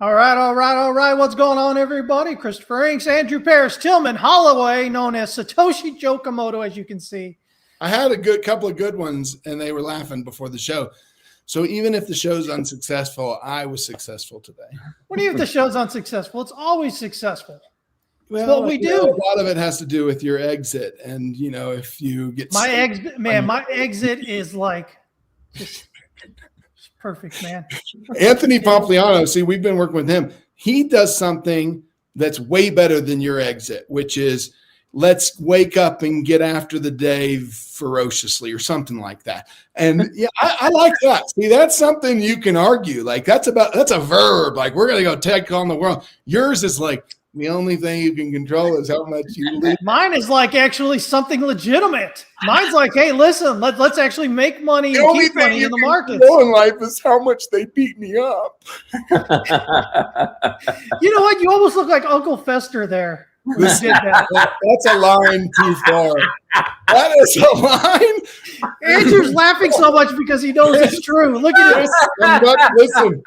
All right. What's going on, everybody? Christopher Inks, Andrew Paris, Tillman Holloway, known as Satoshi Jokamoto, as you can see. I had a couple of good ones, and they were laughing before the show. So even if the show's unsuccessful, I was successful today. What do you mean if the show's unsuccessful? It's always successful. Well, what we do. A lot of it has to do with your exit, and if you get my exit is like just perfect, man. Anthony Pompliano, see, we've been working with him. He does something that's way better than your exit, which is let's wake up and get after the day ferociously or something like that. And yeah, I like that. See, that's something you can argue. Like that's a verb. Like we're going to go take on the world. Yours is like the only thing you can control is how much you leave. Mine is like actually something legitimate. Mine's like, hey, listen, let's actually make money and keep money in the market. In life is how much they beat me up. You know what? You almost look like Uncle Fester there. That's a line too far. That is a line. Andrew's laughing so much because he knows it's true. Look at this. Listen,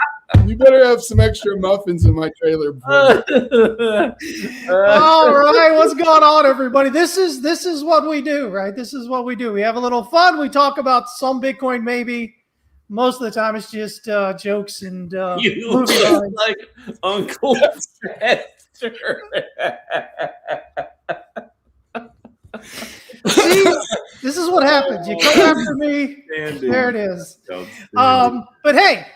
you better have some extra muffins in my trailer. All right, what's going on, everybody? This is what we do, right? This is what we do. We have a little fun. We talk about some Bitcoin, maybe. Most of the time, it's just jokes and you look like Uncle Fester. See, this is what happens. You come after me. There it is. But hey,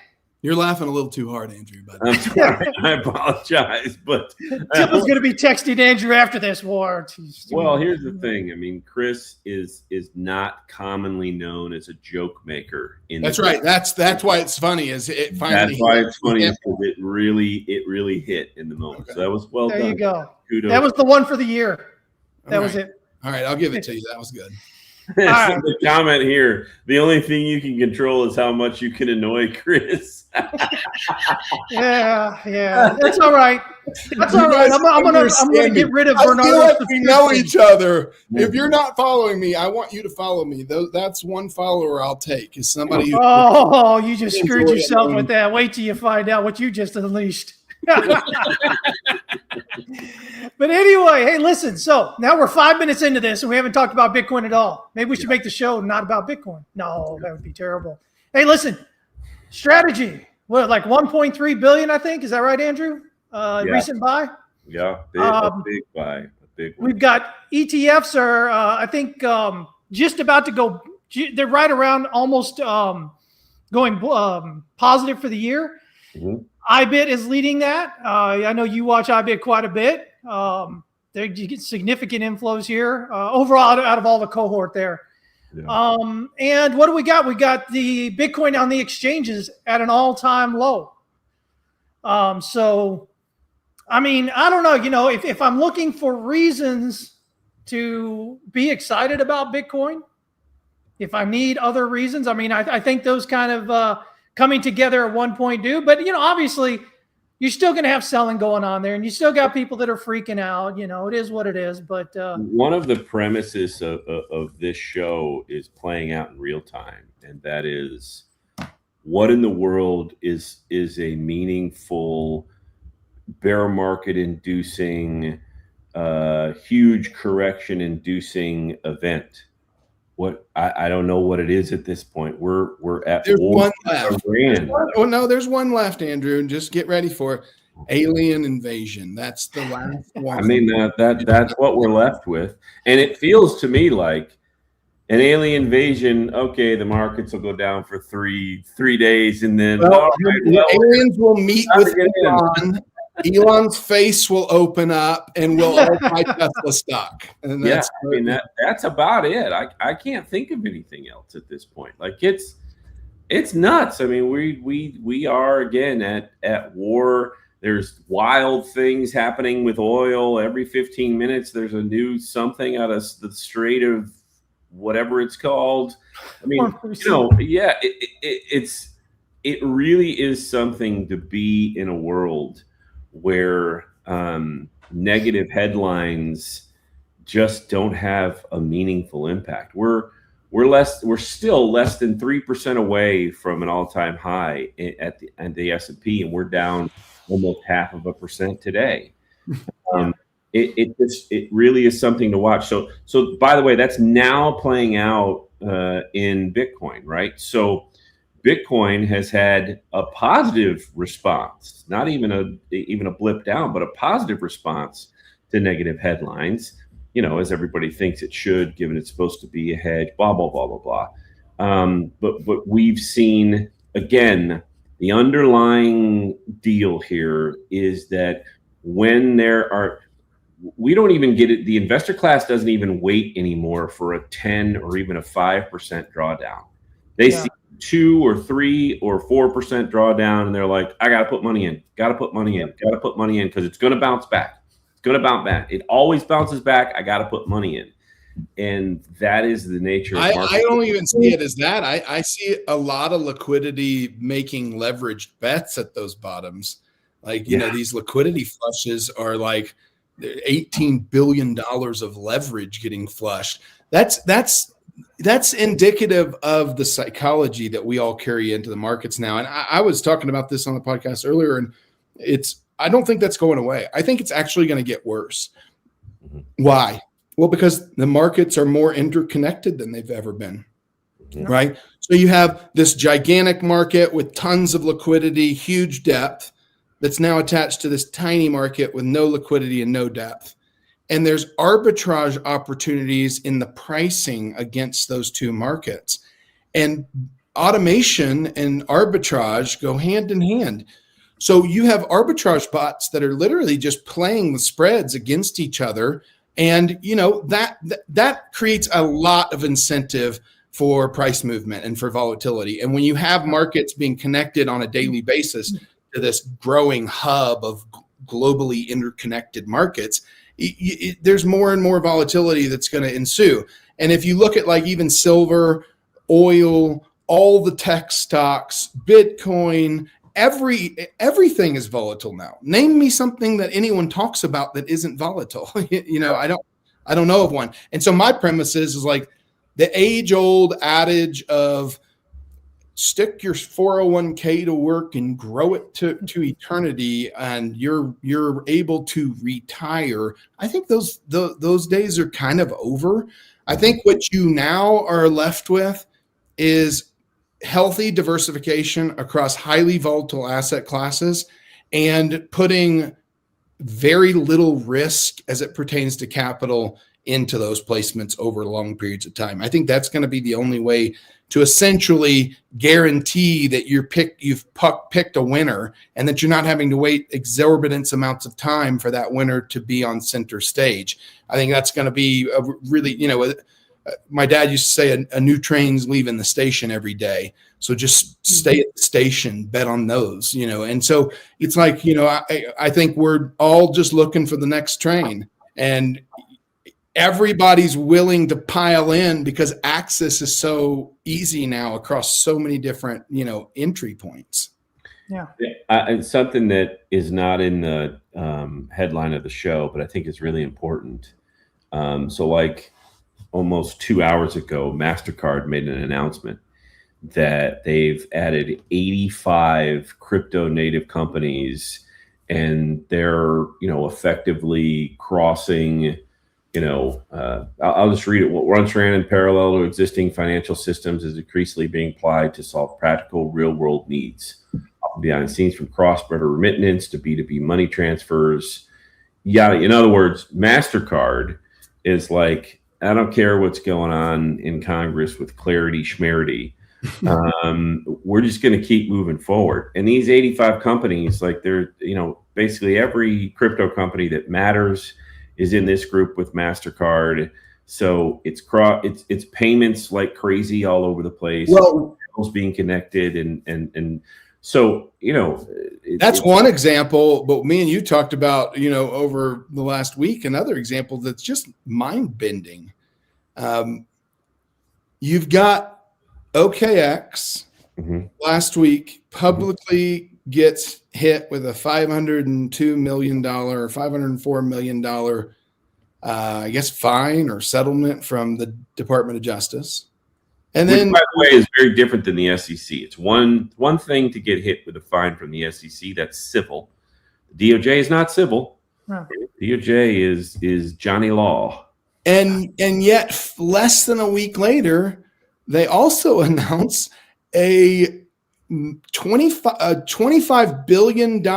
you're laughing a little too hard, Andrew. But I'm sorry. I apologize. But Tim was going to be texting Andrew after this war. Well, here's the thing. I mean, Chris is not commonly known as a joke maker. That's right. That's why it's funny. Is it finally? That's why it's funny because it really hit in the moment. Okay. So that was well done. There you go. Kudos. That was the one for the year. That was it. All right, I'll give it to you. That was good. So the comment here: the only thing you can control is how much you can annoy Chris. yeah, that's all right. That's all right. I'm gonna get rid of Bernardo. I feel like we know each other. If you're not following me, I want you to follow me. That's one follower I'll take. Is somebody? You just screwed yourself with that. Wait till you find out what you just unleashed. But anyway, hey, listen. So now we're 5 minutes into this, and we haven't talked about Bitcoin at all. Maybe we should make the show not about Bitcoin. No, that would be terrible. Hey, listen, strategy. What, like 1.3 billion? I think is that right, Andrew? Recent buy. Yeah, a big buy, a big one. We've got ETFs are, I think, just about to go. They're right around almost going positive for the year. Mm-hmm. IBIT is leading that. I know you watch IBIT quite a bit. You get significant inflows here overall out of all the cohort there. Yeah. And what do we got? We got the Bitcoin on the exchanges at an all-time low. So, I mean, I don't know. If I'm looking for reasons to be excited about Bitcoin, if I need other reasons, I mean, I think those kind of coming together at one point do. But, obviously, you're still going to have selling going on there, and you still got people that are freaking out. It is what it is. But one of the premises of this show is playing out in real time, and that is what in the world is a meaningful bear market inducing, huge correction inducing event. What I don't know what it is at this point. We're at there's one left. There's one left, Andrew, and just get ready for it. Alien invasion. That's the last one. I mean that's what we're left with, and it feels to me like an alien invasion. Okay, the markets will go down for three days, and then aliens will meet with Elon. Elon's face will open up and we'll all buy Tesla stock. And that's that's about it. I can't think of anything else at this point. Like it's nuts. I mean, we are again at war. There's wild things happening with oil. Every 15 minutes there's a new something out of the Strait of whatever it's called. I mean, it really is something to be in a world where negative headlines just don't have a meaningful impact. We're we're still less than 3% away from an all-time high at the S&P, and we're down almost 0.5% today. It really is something to watch. So by the way, that's now playing out in Bitcoin, right? So Bitcoin has had a positive response, not even a blip down, but a positive response to negative headlines, as everybody thinks it should, given it's supposed to be a hedge, blah, blah, blah, blah, blah. But we've seen, again, the underlying deal here is that when we don't even get it, the investor class doesn't even wait anymore for a 10 or even a 5% drawdown. They see 2 or 3 or 4% drawdown, and they're like, I got to put money in, because it's going to bounce back. It's going to bounce back. It always bounces back. I got to put money in. And that is the nature of market. I don't even see it as that. I see a lot of liquidity making leveraged bets at those bottoms. Like, these liquidity flushes are like $18 billion of leverage getting flushed. That's indicative of the psychology that we all carry into the markets now. And I was talking about this on the podcast earlier, and I don't think that's going away. I think it's actually going to get worse. Why? Well, because the markets are more interconnected than they've ever been, right? So you have this gigantic market with tons of liquidity, huge depth, that's now attached to this tiny market with no liquidity and no depth. And there's arbitrage opportunities in the pricing against those two markets. And automation and arbitrage go hand in hand. So you have arbitrage bots that are literally just playing the spreads against each other. And, that creates a lot of incentive for price movement and for volatility. And when you have markets being connected on a daily basis to this growing hub of globally interconnected markets, there's more and more volatility that's going to ensue. And if you look at like even silver, oil, all the tech stocks, Bitcoin, everything is volatile now. Name me something that anyone talks about that isn't volatile. I don't know of one. And so my premise is like the age-old adage of stick your 401k to work and grow it to eternity, and you're able to retire. I think those days are kind of over. I think what you now are left with is healthy diversification across highly volatile asset classes and putting very little risk as it pertains to capital into those placements over long periods of time. I think that's going to be the only way to essentially guarantee that you've picked a winner, and that you're not having to wait exorbitant amounts of time for that winner to be on center stage. I think that's going to be a really, my dad used to say a new train's leaving the station every day. So just stay at the station, bet on those, And so it's like, I think we're all just looking for the next train, and everybody's willing to pile in because access is so easy now across so many different, entry points. Yeah. And something that is not in the headline of the show, but I think is really important. So like almost 2 hours ago, MasterCard made an announcement that they've added 85 crypto native companies, and they're, effectively crossing, I'll just read it. What once ran in parallel to existing financial systems is increasingly being applied to solve practical real world needs. Behind the scenes, from cross-border remittance to B2B money transfers. Yeah. In other words, MasterCard is like, I don't care what's going on in Congress with clarity schmerity. We're just going to keep moving forward. And these 85 companies, like they're, basically every crypto company that matters is in this group with MasterCard. So it's payments like crazy all over the place. Well, being connected and so, that's one example, but me and you talked about, over the last week, another example that's just mind bending. You've got OKX last week publicly gets hit with a $502 million or $504 million, I guess, fine or settlement from the Department of Justice. And Which, then, by the way, is very different than the SEC. It's one thing to get hit with a fine from the SEC. That's civil. The DOJ is not civil. No. DOJ is Johnny Law. and yet less than a week later, they also announce a $25 billion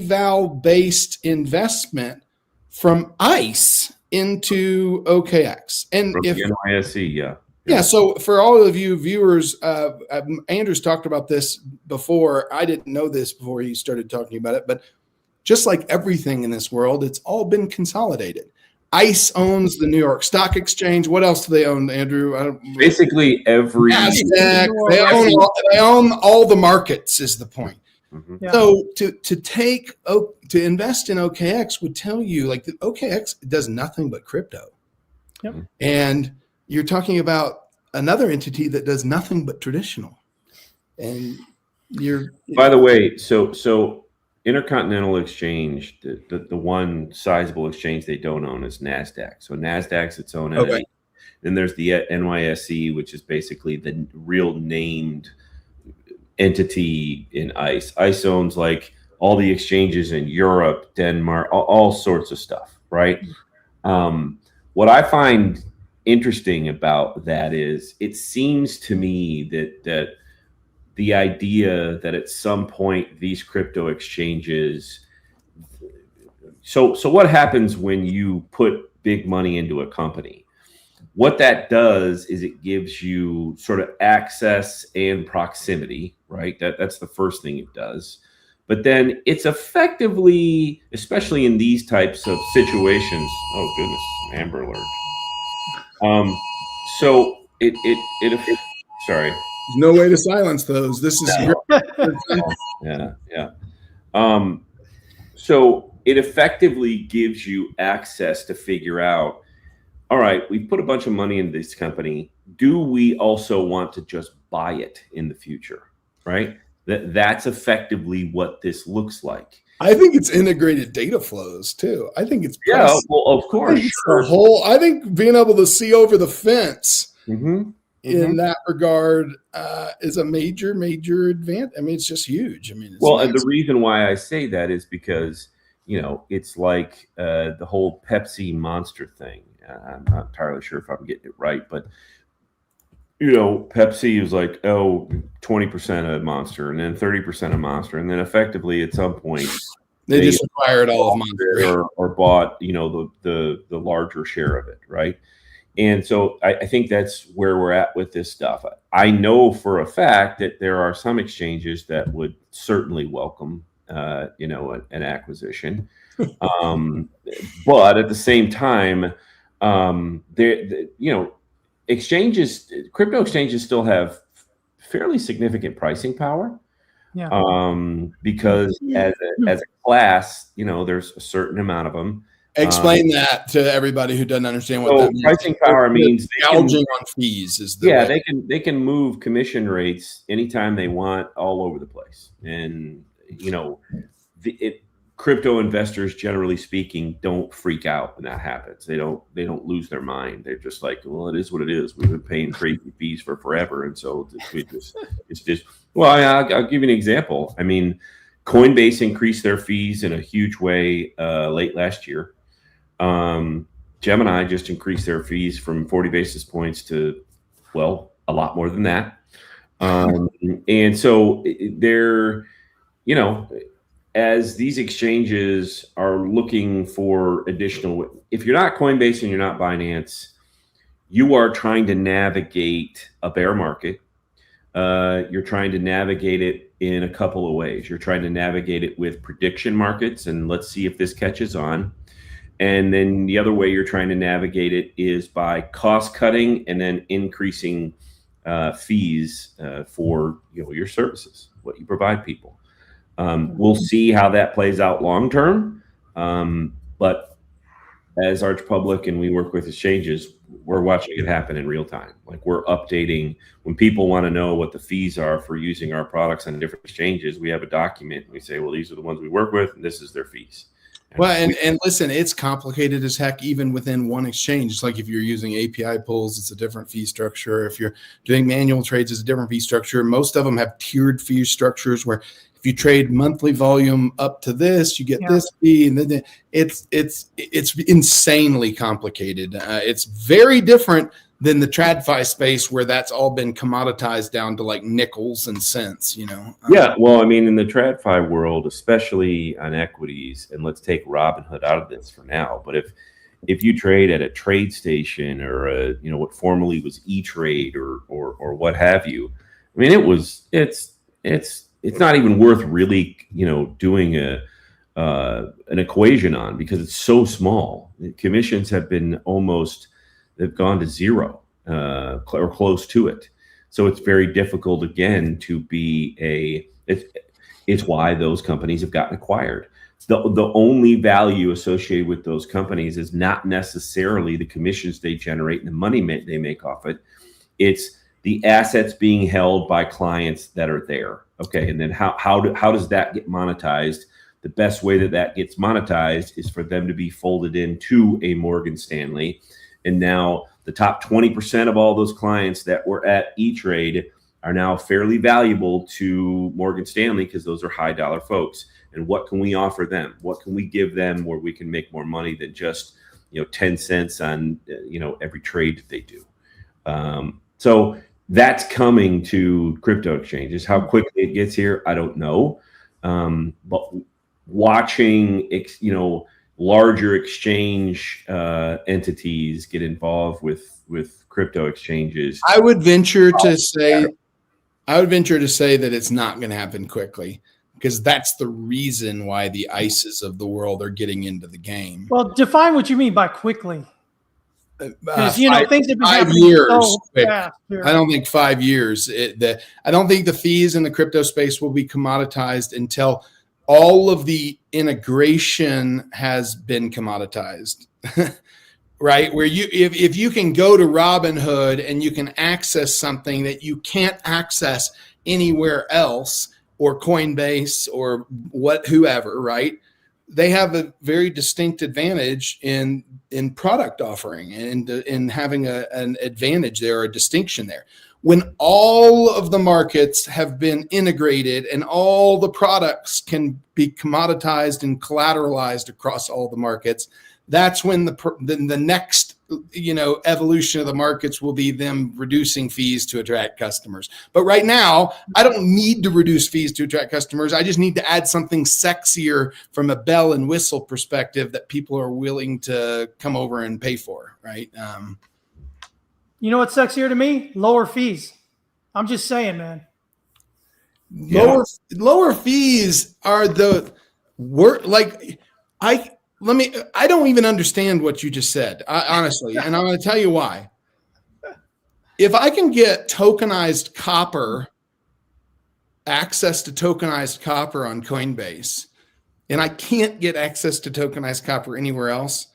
eval-based investment from ICE into OKX. And From if the NYSE, yeah. Yeah. So for all of you viewers, Andrew's talked about this before. I didn't know this before he started talking about it, but just like everything in this world, it's all been consolidated. ICE owns the New York Stock Exchange. What else do they own, Andrew? Basically every NASDAQ. They own all the markets is the point. Mhm. Yeah. So to invest in OKX would tell you like the OKX does nothing but crypto. Yep. And you're talking about another entity that does nothing but traditional. And By the way, so Intercontinental Exchange, the one sizable exchange they don't own is NASDAQ. So NASDAQ's its own entity. Okay. Then there's the NYSE, which is basically the real named entity in ICE. ICE owns like all the exchanges in Europe, Denmark, all sorts of stuff, right? What I find interesting about that is it seems to me that the idea that at some point these crypto exchanges, so what happens when you put big money into a company? What that does is it gives you sort of access and proximity, right? That's the first thing it does. But then it's effectively, especially in these types of situations, oh goodness, Amber Alert. So it sorry. There's no way to silence those. This is Yeah. So it effectively gives you access to figure out, all right, we've put a bunch of money into this company. Do we also want to just buy it in the future? Right? That's effectively what this looks like. I think it's integrated data flows too. I think it's Yeah, well, of course. I think being able to see over the fence Mm-hmm. in that regard is a major advantage. I mean, it's just huge. I mean, Well, and the reason why I say that is because, it's like the whole Pepsi Monster thing. I'm not entirely sure if I'm getting it right, but Pepsi is like, 20% of Monster and then 30% of Monster. And then effectively at some point they just acquired all of Monster or bought, the larger share of it. Right. And so I think that's where we're at with this stuff. I know for a fact that there are some exchanges that would certainly welcome, an acquisition. But at the same time, crypto exchanges still have fairly significant pricing power. Yeah. Because as a class, there's a certain amount of them. Explain that to everybody who doesn't understand what that means. Pricing power means gouging on fees is the way. they can move commission rates anytime they want all over the place. And crypto investors, generally speaking, don't freak out when that happens. They don't lose their mind. They're just like, well, it is what it is. We've been paying crazy fees for forever, and so it's just. Well, I'll give you an example. I mean, Coinbase increased their fees in a huge way late last year. Gemini just increased their fees from 40 basis points to, a lot more than that. And so they're, as these exchanges are looking for additional, if you're not Coinbase and you're not Binance, you are trying to navigate a bear market. You're trying to navigate it in a couple of ways. You're trying to navigate it with prediction markets, and let's see if this catches on. And then the other way you're trying to navigate it is by cost cutting and then increasing fees for your services, what you provide people. We'll see how that plays out long term. But as Arch Public and we work with exchanges, we're watching it happen in real time. Like we're updating when people want to know what the fees are for using our products on different exchanges. We have a document and we say, well, these are the ones we work with and this is their fees. Well, and listen, it's complicated as heck, even within one exchange. It's like if you're using API pulls, it's a different fee structure. If you're doing manual trades, it's a different fee structure. Most of them have tiered fee structures where if you trade monthly volume up to this, you get this fee, and then it's insanely complicated. It's very different than the TradFi space where that's all been commoditized down to like nickels and cents, you know? Yeah, well, I mean, in the TradFi world, especially on equities, and let's take Robinhood out of this for now, but if you trade at a trade station or what formerly was E-Trade or what have you, I mean, it's not even worth really, doing an equation on, because it's so small. The commissions have been they've gone to zero or close to it. So it's very difficult, again, to be it's why those companies have gotten acquired. The only value associated with those companies is not necessarily the commissions they generate and the money they make off it. It's the assets being held by clients that are there. Okay, and then how does that get monetized? The best way that gets monetized is for them to be folded into a Morgan Stanley. And now the top 20% of all those clients that were at E-Trade are now fairly valuable to Morgan Stanley, because those are high dollar folks. And what can we offer them? What can we give them where we can make more money than just 10 cents on every trade that they do? So that's coming to crypto exchanges. How quickly it gets here, I don't know. But watching larger exchange entities get involved with crypto exchanges, I would venture to say that it's not going to happen quickly, because that's the reason why the ICEs of the world are getting into the game. Well, define what you mean by quickly. Because things have been 5 happening years. so fast here. I don't think 5 years. I don't think the fees in the crypto space will be commoditized until all of the integration has been commoditized, right? Where if you can go to Robinhood and you can access something that you can't access anywhere else, or Coinbase or whoever, right? They have a very distinct advantage in product offering and in having an advantage there, or a distinction there. When all of the markets have been integrated and all the products can be commoditized and collateralized across all the markets, that's when the next evolution of the markets will be them reducing fees to attract customers. But right now, I don't need to reduce fees to attract customers. I just need to add something sexier from a bell and whistle perspective that people are willing to come over and pay for, right? You know what's sexier to me? Lower fees. I'm just saying, man. Lower fees are the work. I don't even understand what you just said, honestly, and I'm going to tell you why. If I can get tokenized copper, access to tokenized copper on Coinbase, and I can't get access to tokenized copper anywhere else,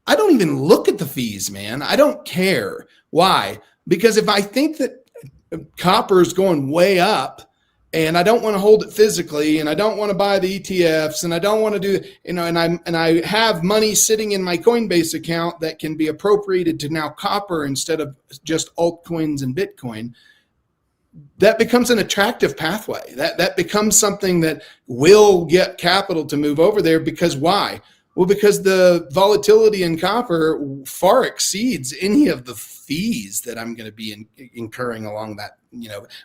I don't even look at the fees, man. I don't care. Why? Because if I think that copper is going way up, and I don't want to hold it physically, and I don't want to buy the ETFs, and I don't want to do, and I have money sitting in my Coinbase account that can be appropriated to now copper instead of just altcoins and Bitcoin, that becomes an attractive pathway. That becomes something that will get capital to move over there. Because why? Well, because the volatility in copper far exceeds any of the fees that I'm going to be incurring along that.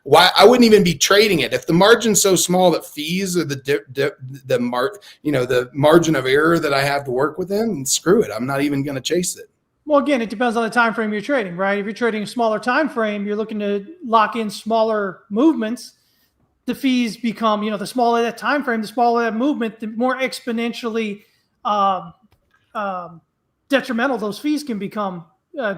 Why I wouldn't even be trading it if the margin's so small that fees are the margin of error that I have to work within. Screw it, I'm not even going to chase it. Well, again, it depends on the time frame you're trading, right? If you're trading a smaller time frame, you're looking to lock in smaller movements. The fees become, the smaller that time frame, the smaller that movement, the more exponentially detrimental those fees can become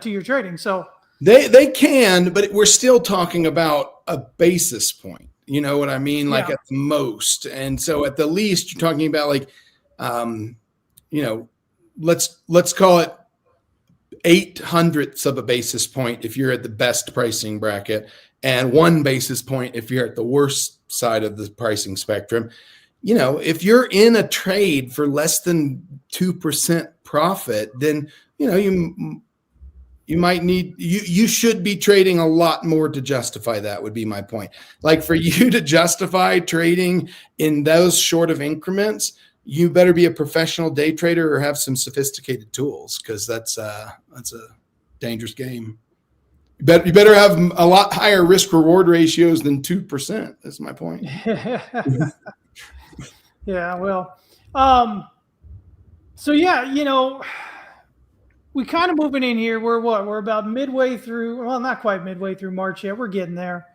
to your trading. So they can, but we're still talking about a basis point. You know what I mean? Like at the most. And so at the least, you're talking about let's call it 0.08 of a basis point if you're at the best pricing bracket, and 1 basis point if you're at the worst side of the pricing spectrum. if you're in a trade for less than 2% profit, then, you might need, you should be trading a lot more to justify that, would be my point. Like, for you to justify trading in those short of increments, you better be a professional day trader or have some sophisticated tools, because that's a dangerous game. You better have a lot higher risk reward ratios than 2%. That's my point. Yeah, well, so yeah, we kind of moving in here. We're about midway through. Well, not quite midway through March yet. We're getting there.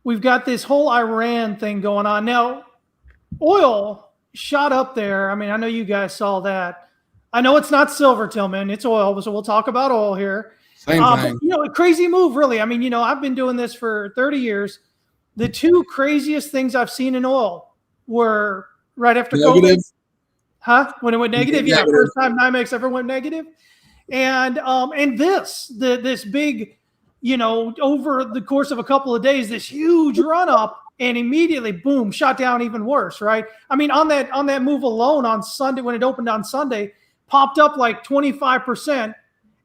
We've got this whole Iran thing going on now. Oil shot up there. I mean, I know you guys saw that. I know it's not silver, Tillman. It's oil. So we'll talk about oil here. Same thing. But, a crazy move, really. I mean, I've been doing this for 30 years. The two craziest things I've seen in oil were right after Negative. COVID. Huh? When it went negative? Yeah, first time NYMEX ever went negative. And this big, over the course of a couple of days, this huge run up, and immediately, boom, shot down even worse, right? I mean, on that move alone on Sunday, when it opened on Sunday, popped up like 25%.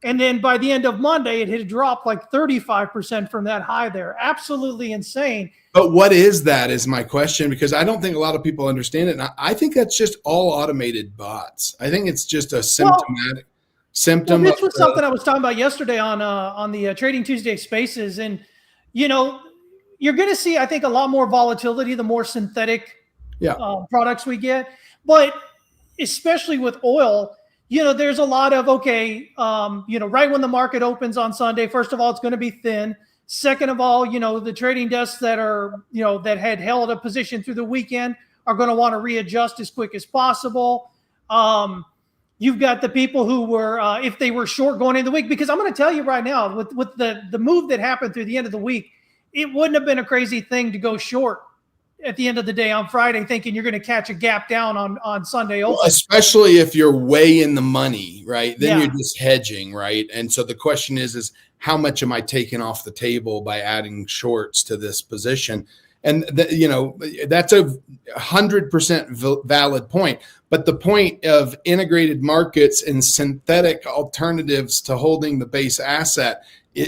And then by the end of Monday, it had dropped like 35% from that high there. Absolutely insane. But what is that is my question, because I don't think a lot of people understand it. And I think that's just all automated bots. I think it's just a symptomatic symptom. Well, this was something I was talking about yesterday on the Trading Tuesday Spaces. And, you're going to see, I think, a lot more volatility, the more synthetic products we get. But especially with oil, there's a lot of, right when the market opens on Sunday, first of all, it's going to be thin. Second of all, the trading desks that are, that had held a position through the weekend are going to want to readjust as quick as possible. You've got the people who were, if they were short going into the week, because I'm going to tell you right now, with the move that happened through the end of the week, it wouldn't have been a crazy thing to go short at the end of the day on Friday, thinking you're going to catch a gap down on Sunday open. Well, especially if you're way in the money, right? Then you're just hedging, right? And so the question is how much am I taking off the table by adding shorts to this position? And that's a 100% valid point. But the point of integrated markets and synthetic alternatives to holding the base asset,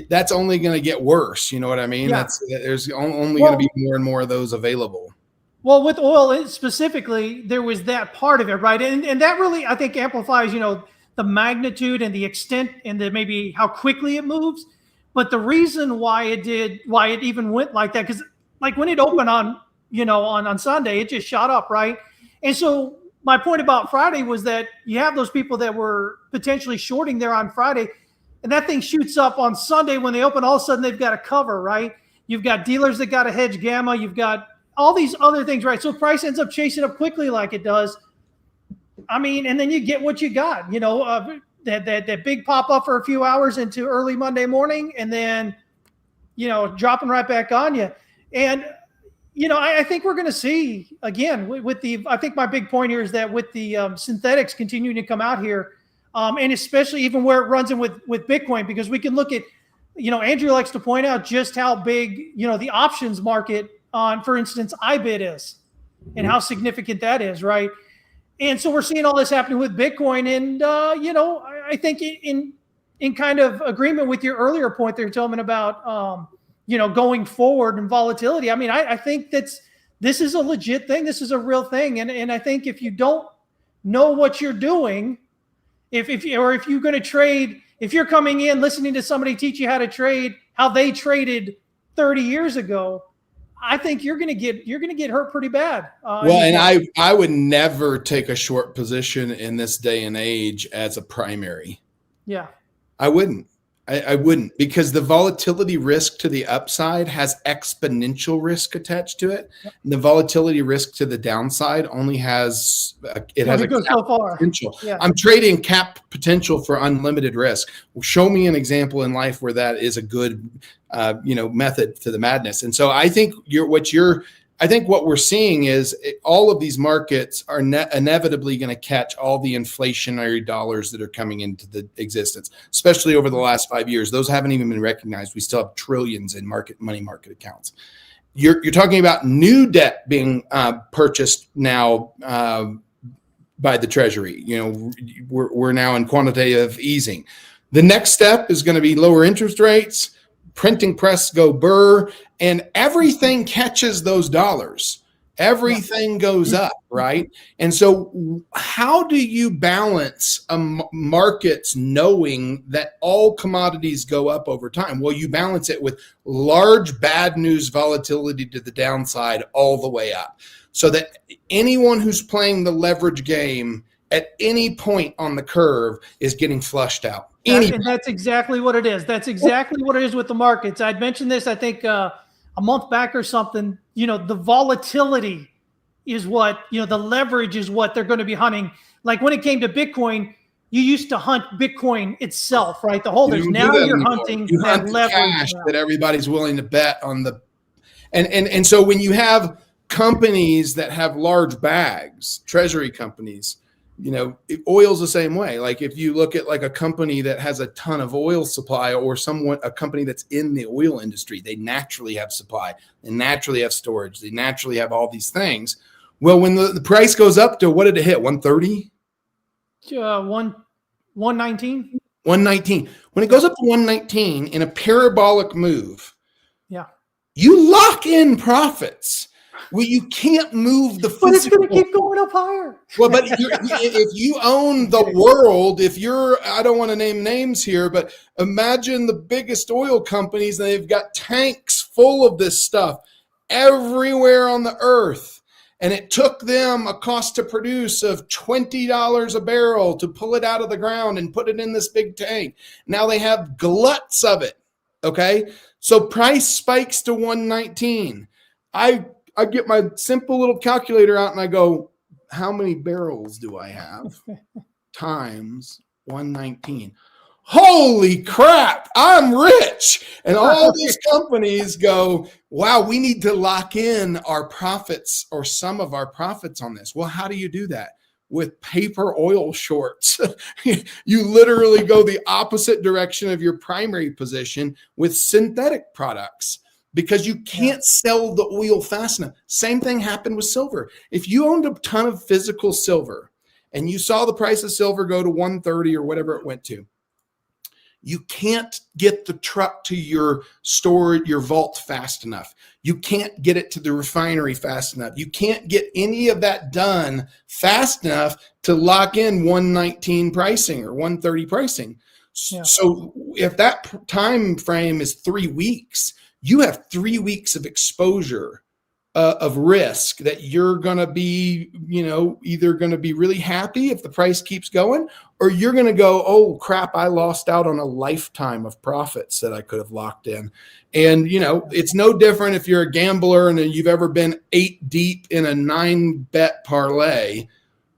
that's only going to get worse. You know what I mean? Yeah. There's only going to be more and more of those available. Well, with oil specifically, there was that part of it, right? And that really, I think, amplifies, the magnitude and the extent and maybe how quickly it moves. But the reason why it even went like that, because like when it opened on Sunday, it just shot up, right? And so my point about Friday was that you have those people that were potentially shorting there on Friday, and that thing shoots up on Sunday when they open. All of a sudden, they've got a cover, right? You've got dealers that got to hedge gamma. You've got all these other things, right? So price ends up chasing up quickly like it does. I mean, and then you get what you got, that big pop up for a few hours into early Monday morning, and then, dropping right back on you. And, I think we're going to see, again, I think my big point here is that with the synthetics continuing to come out here, and especially even where it runs in with Bitcoin, because we can look at, Andrew likes to point out just how big, the options market on, for instance, IBIT is, and how significant that is, right? And so we're seeing all this happening with Bitcoin. And, I think in kind of agreement with your earlier point there, Tillman, about, going forward and volatility. I mean, I think this is a legit thing. This is a real thing. And I think if you don't know what you're doing, if you're going to trade, if you're coming in listening to somebody teach you how to trade, how they traded 30 years ago, I think you're going to get hurt pretty bad. And I would never take a short position in this day and age as a primary. Yeah, I wouldn't. I wouldn't, because the volatility risk to the upside has exponential risk attached to it. Yep. And the volatility risk to the downside only has goes so far. Potential. Yeah. I'm trading cap potential for unlimited risk. Well, show me an example in life where that is a good method to the madness. And so I think what we're seeing is all of these markets are inevitably going to catch all the inflationary dollars that are coming into the existence, especially over the last 5 years. Those haven't even been recognized. We still have trillions in money market accounts. you're talking about new debt being purchased now by the Treasury. We're now in quantitative easing. The next step is going to be lower interest rates, printing press go burr, and everything catches those dollars. Everything goes up, right? And so how do you balance markets knowing that all commodities go up over time? Well, you balance it with large bad news volatility to the downside all the way up, so that anyone who's playing the leverage game at any point on the curve is getting flushed out. And that's exactly what it is. That's exactly what it is with the markets. I'd mentioned this, I think, a month back or something. The volatility is what, the leverage is what they're going to be hunting. Like when it came to Bitcoin, you used to hunt Bitcoin itself, right? The holders. Now you're hunting that leverage cash that everybody's willing to bet on the, and so when you have companies that have large bags, treasury companies, oil's the same way. Like if you look at like a company that has a ton of oil supply, or a company that's in the oil industry, they naturally have supply, they naturally have storage, they naturally have all these things. Well, when the price goes up to, what did it hit? 130? 119. 119. When it goes up to 119 in a parabolic move, yeah, you lock in profits. Well, you can't move the physical. But it's going to keep going up higher. Well, but if you own the world, I don't want to name names here, but imagine the biggest oil companies, and they've got tanks full of this stuff everywhere on the earth. And it took them a cost to produce of $20 a barrel to pull it out of the ground and put it in this big tank. Now they have gluts of it. Okay. So price spikes to 119. I get my simple little calculator out and I go, how many barrels do I have times 119? Holy crap, I'm rich. And all these companies go, wow, we need to lock in our profits or some of our profits on this. Well, how do you do that? With paper oil shorts. You literally go the opposite direction of your primary position with synthetic products, because you can't sell the oil fast enough. Same thing happened with silver. If you owned a ton of physical silver and you saw the price of silver go to 130 or whatever it went to, you can't get the truck to your storage, your vault fast enough. You can't get it to the refinery fast enough. You can't get any of that done fast enough to lock in 119 pricing or 130 pricing. Yeah. So if that time frame is 3 weeks, you have 3 weeks of exposure of risk that you're going to be, either going to be really happy if the price keeps going, or you're going to go, oh crap, I lost out on a lifetime of profits that I could have locked in. And, it's no different if you're a gambler and you've ever been 8 deep in a 9-bet parlay.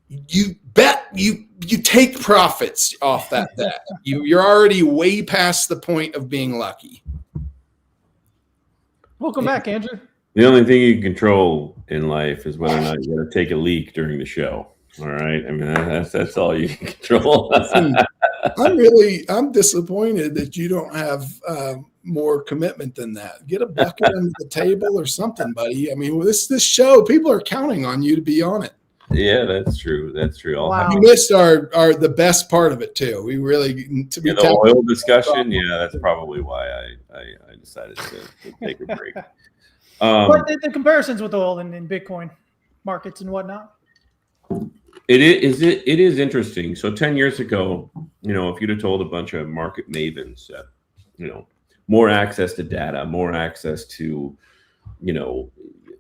You bet, you take profits off that bet. You're already way past the point of being lucky. Welcome back, Andrew. The only thing you can control in life is whether or not you're going to take a leak during the show. All right. I mean, that's all you can control. I'm disappointed that you don't have more commitment than that. Get a bucket under the table or something, buddy. I mean, this show, people are counting on you to be on it. Yeah, that's true. That's true. Wow. You missed the best part of it too. We really the oil discussion. Yeah, that's probably why I decided to take a break. But the comparisons with oil and Bitcoin markets and whatnot. It is interesting. So 10 years ago, if you'd have told a bunch of market mavens that, more access to data, more access to,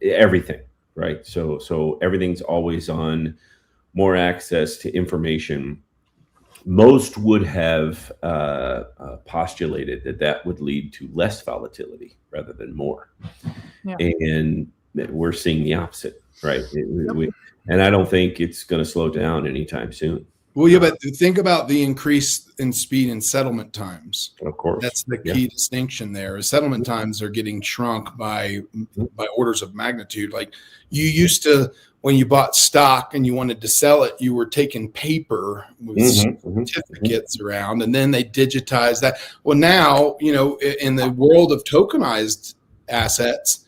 everything, right? So everything's always on, more access to information. Most would have postulated that would lead to less volatility rather than more. Yeah. And we're seeing the opposite, right? And I don't think it's going to slow down anytime soon. Well, yeah, but think about the increase in speed and settlement times. Of course. That's the key distinction there. Settlement times are getting shrunk by orders of magnitude. Like you used to, when you bought stock and you wanted to sell it, you were taking paper with certificates around, and then they digitized that. Well, now, in the world of tokenized assets,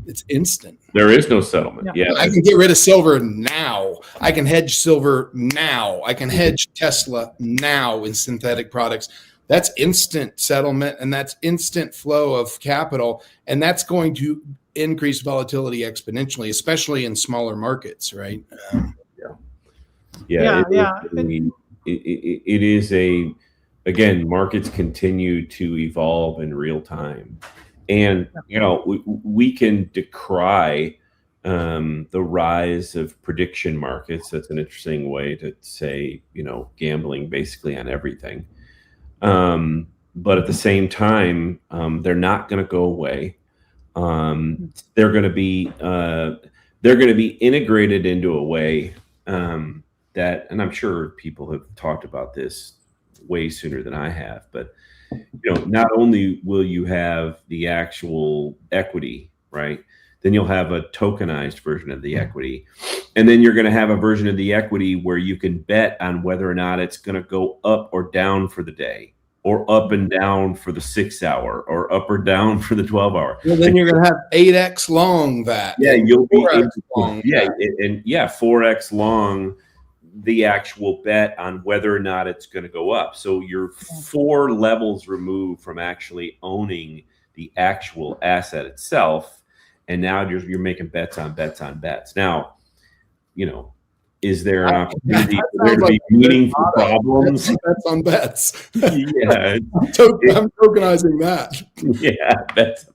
It's instant. There is no settlement. Yeah. Yeah. I can get rid of silver now. I can hedge silver now. I can hedge Tesla now in synthetic products. That's instant settlement, and that's instant flow of capital, and that's going to increase volatility exponentially, especially in smaller markets, right? Yeah. It is a, again, markets continue to evolve in real time. And, we can decry the rise of prediction markets. That's an interesting way to say, gambling basically on everything. But at the same time, they're not going to go away. They're going to be integrated into a way that, and I'm sure people have talked about this way sooner than I have, but not only will you have the actual equity, right? Then you'll have a tokenized version of the equity. And then you're going to have a version of the equity where you can bet on whether or not it's going to go up or down for the day, or up and down for the 6 hour, or up or down for the 12 hour. Well, then you're going to have 8x long that. Yeah, you'll be 4x long. Yeah, 4x long the actual bet on whether or not it's going to go up. So you're 4 levels removed from actually owning the actual asset itself, and now you're making bets on bets on bets. Now, is there an opportunity for there to be meaningful problems? Bets on bets. Yeah, I'm tokenizing that. Yeah, bets.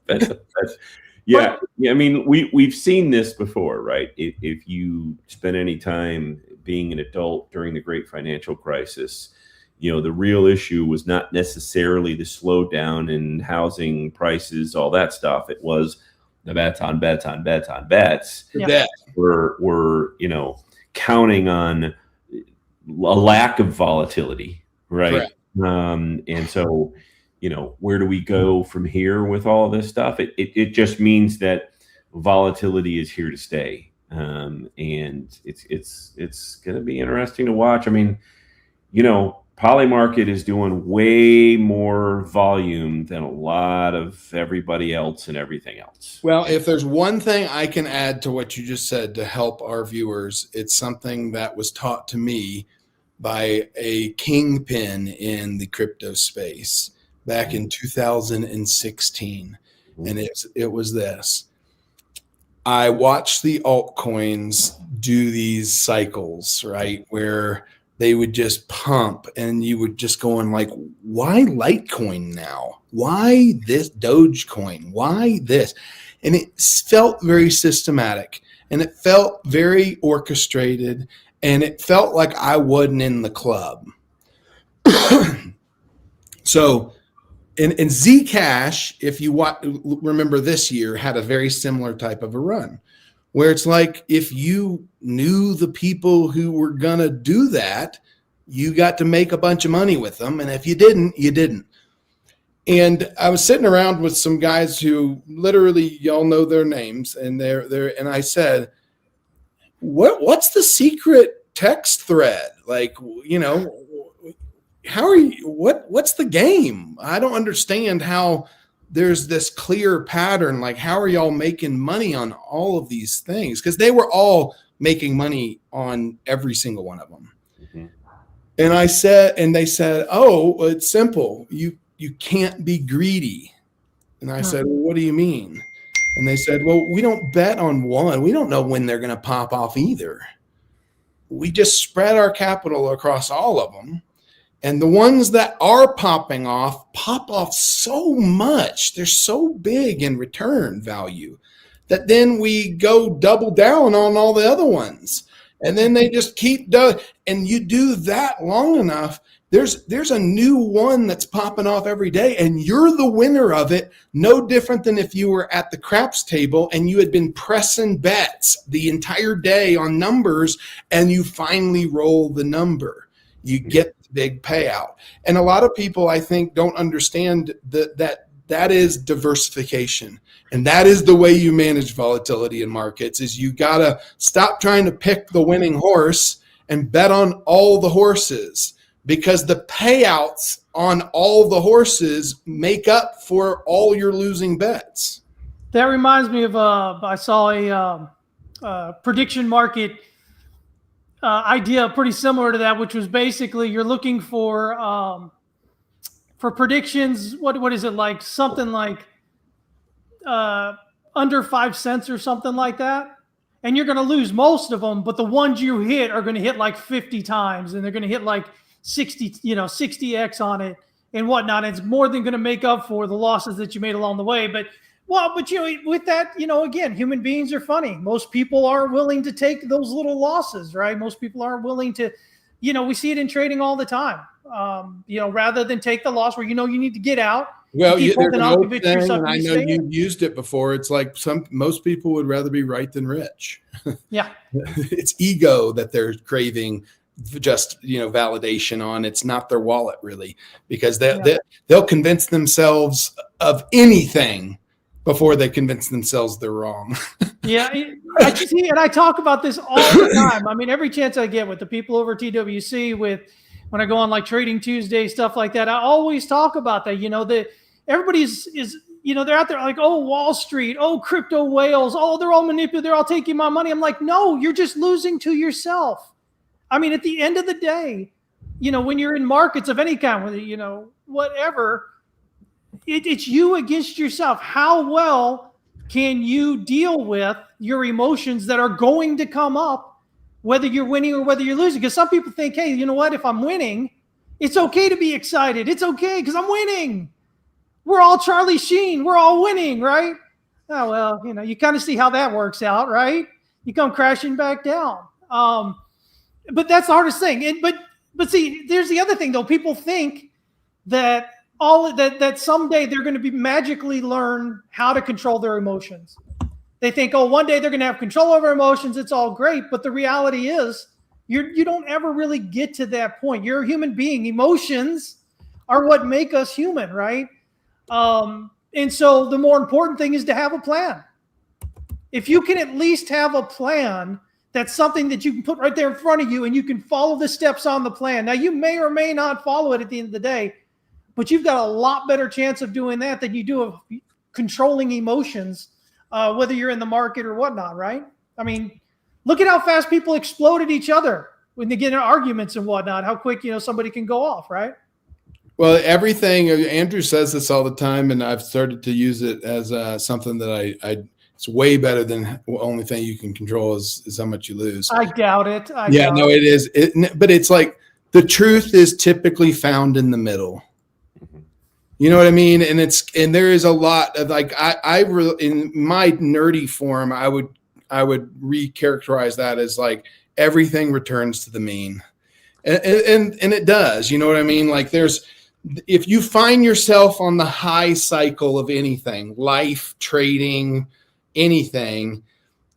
Yeah, I mean, we've seen this before, right? If you spend any time being an adult during the great financial crisis, the real issue was not necessarily the slowdown in housing prices, all that stuff. It was the bets on bets on bets on bets. Yeah. We're counting on a lack of volatility, right? And so, where do we go from here with all this stuff? It just means that volatility is here to stay. And it's going to be interesting to watch. I mean, Polymarket is doing way more volume than a lot of everybody else and everything else. Well, if there's one thing I can add to what you just said to help our viewers, it's something that was taught to me by a kingpin in the crypto space back in 2016. And it was this. I watched the altcoins do these cycles, right, where they would just pump and you would just go on like, why Litecoin now? Why this Dogecoin? Why this? And it felt very systematic, and it felt very orchestrated, and it felt like I wasn't in the club. So, and Zcash, if you remember this year, had a very similar type of a run, where it's like if you knew the people who were going to do that, you got to make a bunch of money with them. And if you didn't, you didn't. And I was sitting around with some guys who literally, y'all know their names, and and I said, what's the secret text thread? Like, how are you, what's the game? I don't understand how there's this clear pattern. Like, how are y'all making money on all of these things? Because they were all making money on every single one of them. Mm-hmm. And they said, oh, it's simple. You can't be greedy. And I said, well, what do you mean? And they said, well, we don't bet on one. We don't know when they're going to pop off either. We just spread our capital across all of them. And the ones that are popping off pop off so much. They're so big in return value that then we go double down on all the other ones. And then they just keep and you do that long enough, there's a new one that's popping off every day, and you're the winner of it. No different than if you were at the craps table and you had been pressing bets the entire day on numbers, and you finally roll the number. You get the big payout. And a lot of people, I think, don't understand that is diversification. And that is the way you manage volatility in markets, is you got to stop trying to pick the winning horse and bet on all the horses, because the payouts on all the horses make up for all your losing bets. That reminds me of I saw a prediction market idea pretty similar to that, which was basically you're looking for predictions. What is it like? Something like under 5 cents or something like that. And you're going to lose most of them, but the ones you hit are going to hit like 50 times, and they're going to hit like 60x on it and whatnot. It's more than going to make up for the losses that you made along the way. But with that, again, human beings are funny. Most people aren't willing to take those little losses, right? Most people aren't willing to, we see it in trading all the time. Rather than take the loss where you need to get out. Well, there's an old thing, and I know you've used it before. It's like most people would rather be right than rich. Yeah. It's ego that they're craving just, validation on. It's not their wallet really, because they'll convince themselves of anything before they convince themselves they're wrong. Yeah. And I talk about this all the time. I mean, every chance I get with the people over at TWC, when I go on like Trading Tuesday, stuff like that, I always talk about that, everybody's they're out there like, oh, Wall Street, oh, crypto whales, oh, they're all manipulating, they're all taking my money. I'm like, no, you're just losing to yourself. I mean, at the end of the day, when you're in markets of any kind, whether, whatever, it's you against yourself. How well can you deal with your emotions that are going to come up, whether you're winning or whether you're losing? Because some people think, hey, you know what? If I'm winning, it's okay to be excited. It's okay because I'm winning. We're all Charlie Sheen. We're all winning, right? Oh, well, you kind of see how that works out, right? You come crashing back down. But that's the hardest thing. But see, there's the other thing, though. People think that that someday they're going to be magically learn how to control their emotions. They think, oh, one day they're going to have control over emotions. It's all great. But the reality is you don't ever really get to that point. You're a human being. Emotions are what make us human, right? And so the more important thing is to have a plan. If you can at least have a plan, that's something that you can put right there in front of you and you can follow the steps on the plan. Now, you may or may not follow it at the end of the day, but you've got a lot better chance of doing that than you do of controlling emotions, whether you're in the market or whatnot, right? I mean, look at how fast people explode at each other when they get in arguments and whatnot, how quick, somebody can go off, right? Well, everything, Andrew says this all the time, and I've started to use it as something that it's way better than the only thing you can control is how much you lose. I doubt it. It is. But it's like the truth is typically found in the middle. You know what I mean? And there is a lot of like, in my nerdy form, I would recharacterize that as like everything returns to the mean. And it does, you know what I mean? Like if you find yourself on the high cycle of anything, life, trading, anything,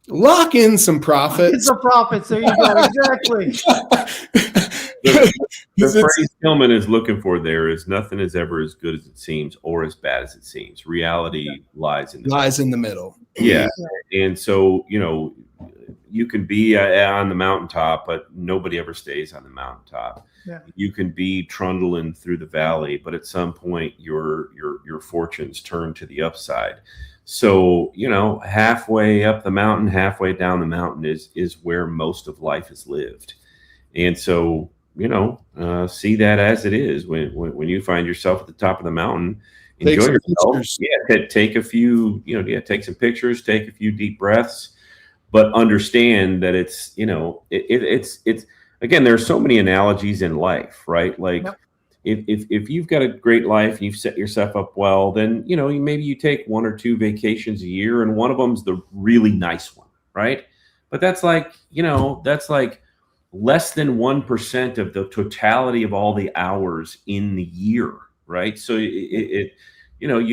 lock in some profits. Some profits. There you go. Exactly. The phrase Tillman is looking for there is nothing is ever as good as it seems or as bad as it seems. Reality lies in the middle. Yeah. And so, you can be on the mountaintop, but nobody ever stays on the mountaintop. Yeah. You can be trundling through the valley, but at some point your fortunes turn to the upside. So, halfway up the mountain, halfway down the mountain is where most of life is lived. And so, see that as it is when you find yourself at the top of the mountain, enjoy yourself. Yeah, take a few, take some pictures, take a few deep breaths, but understand that it's, it's again, there are so many analogies in life, right? Like if you've got a great life and you've set yourself up well, then, maybe you take 1 or 2 vacations a year and one of them's the really nice one, right? But that's like, that's like less than 1% of the totality of all the hours in the year, right? So you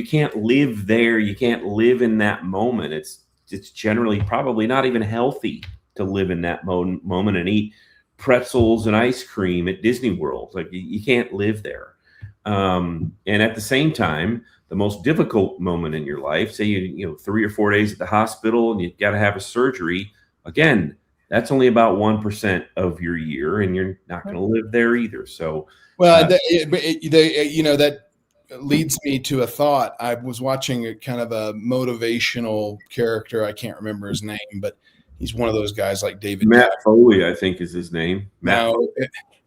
can't live there. You can't live in that moment. It's generally probably not even healthy to live in that moment and eat pretzels and ice cream at Disney World. Like you can't live there. And at the same time, the most difficult moment in your life, say you 3 or 4 days at the hospital and you got to have a surgery. Again, that's only about 1% of your year, and you're not going to live there either. So, leads me to a thought. I was watching a kind of a motivational character. I can't remember his name, but he's one of those guys like David. Matt Foley, I think is his name. No,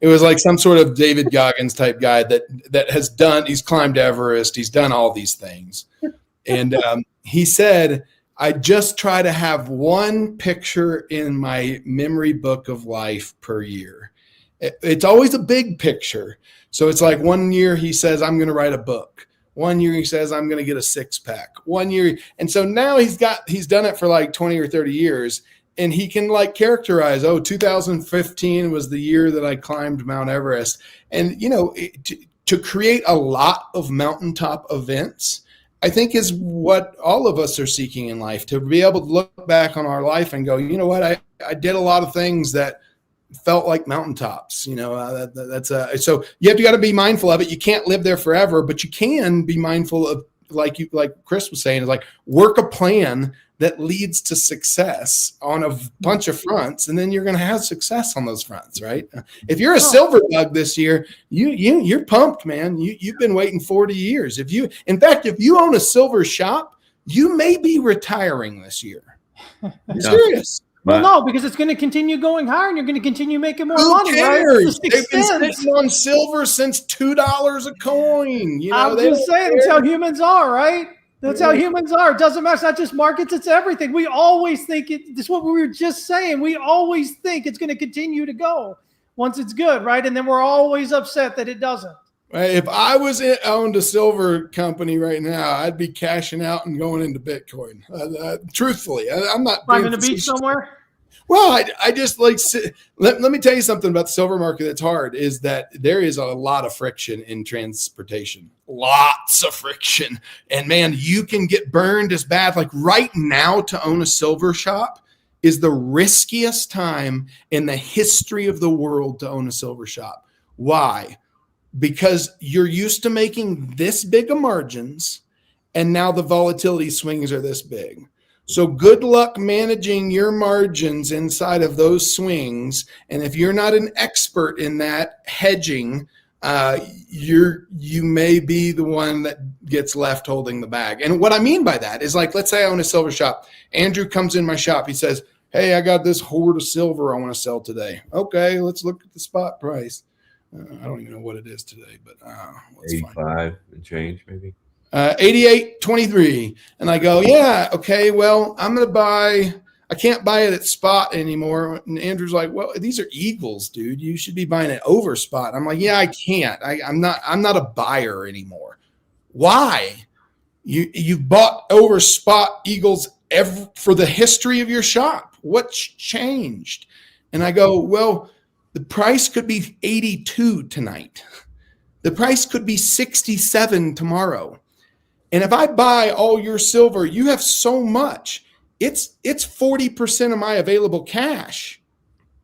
it was like some sort of David Goggins type guy that has done. He's climbed Everest. He's done all these things, and he said, "I just try to have one picture in my memory book of life per year. It's always a big picture." So it's like one year he says, I'm going to write a book. One year he says, I'm going to get a 6-pack. One year. And so now he's done it for like 20 or 30 years. And he can like characterize, 2015 was the year that I climbed Mount Everest. And, to create a lot of mountaintop events, I think is what all of us are seeking in life, to be able to look back on our life and go, you know what, I did a lot of things that felt like mountaintops, so you got to be mindful of it. You can't live there forever, but you can be mindful of, like Chris was saying, is like work a plan that leads to success on a bunch of fronts, and then you're going to have success on those fronts, right? If you're a silver bug this year, you're pumped, man. You've been waiting 40 years. If you own a silver shop, you may be retiring this year. I'm serious. Well, no, because it's going to continue going higher, and you're going to continue making more money. Cares? Right? They've been sitting on silver since $2 a coin. I'm just saying, that's how humans are, right? That's how humans are. It doesn't matter. It's not just markets; it's everything. We always think it. This is what we were just saying. We always think it's going to continue to go once it's good, right? And then we're always upset that it doesn't. If I owned a silver company right now, I'd be cashing out and going into Bitcoin. Truthfully, I'm not finding a beach somewhere. Well, I just like let me tell you something about the silver market that's hard, is that there is a lot of friction in transportation. Lots of friction. And man, you can get burned as bad. Like right now, to own a silver shop is the riskiest time in the history of the world to own a silver shop. Why? Because you're used to making this big of margins, and now the volatility swings are this big. So good luck managing your margins inside of those swings. And if you're not an expert in that hedging, you may be the one that gets left holding the bag. And what I mean by that is, like, let's say I own a silver shop. Andrew comes in my shop. He says, hey, I got this hoard of silver I want to sell today. Okay, let's look at the spot price. I don't even know what it is today, but 85 and change maybe. 88.23. And I go, yeah, okay, well, I'm going to buy, I can't buy it at spot anymore. And Andrew's like, well, these are Eagles, dude. You should be buying it over spot. I'm like, yeah, I can't. I'm not a buyer anymore. Why? You bought over spot Eagles for the history of your shop. What's changed? And I go, well, the price could be 82 tonight. The price could be 67 tomorrow. And if I buy all your silver, you have so much. It's 40% of my available cash.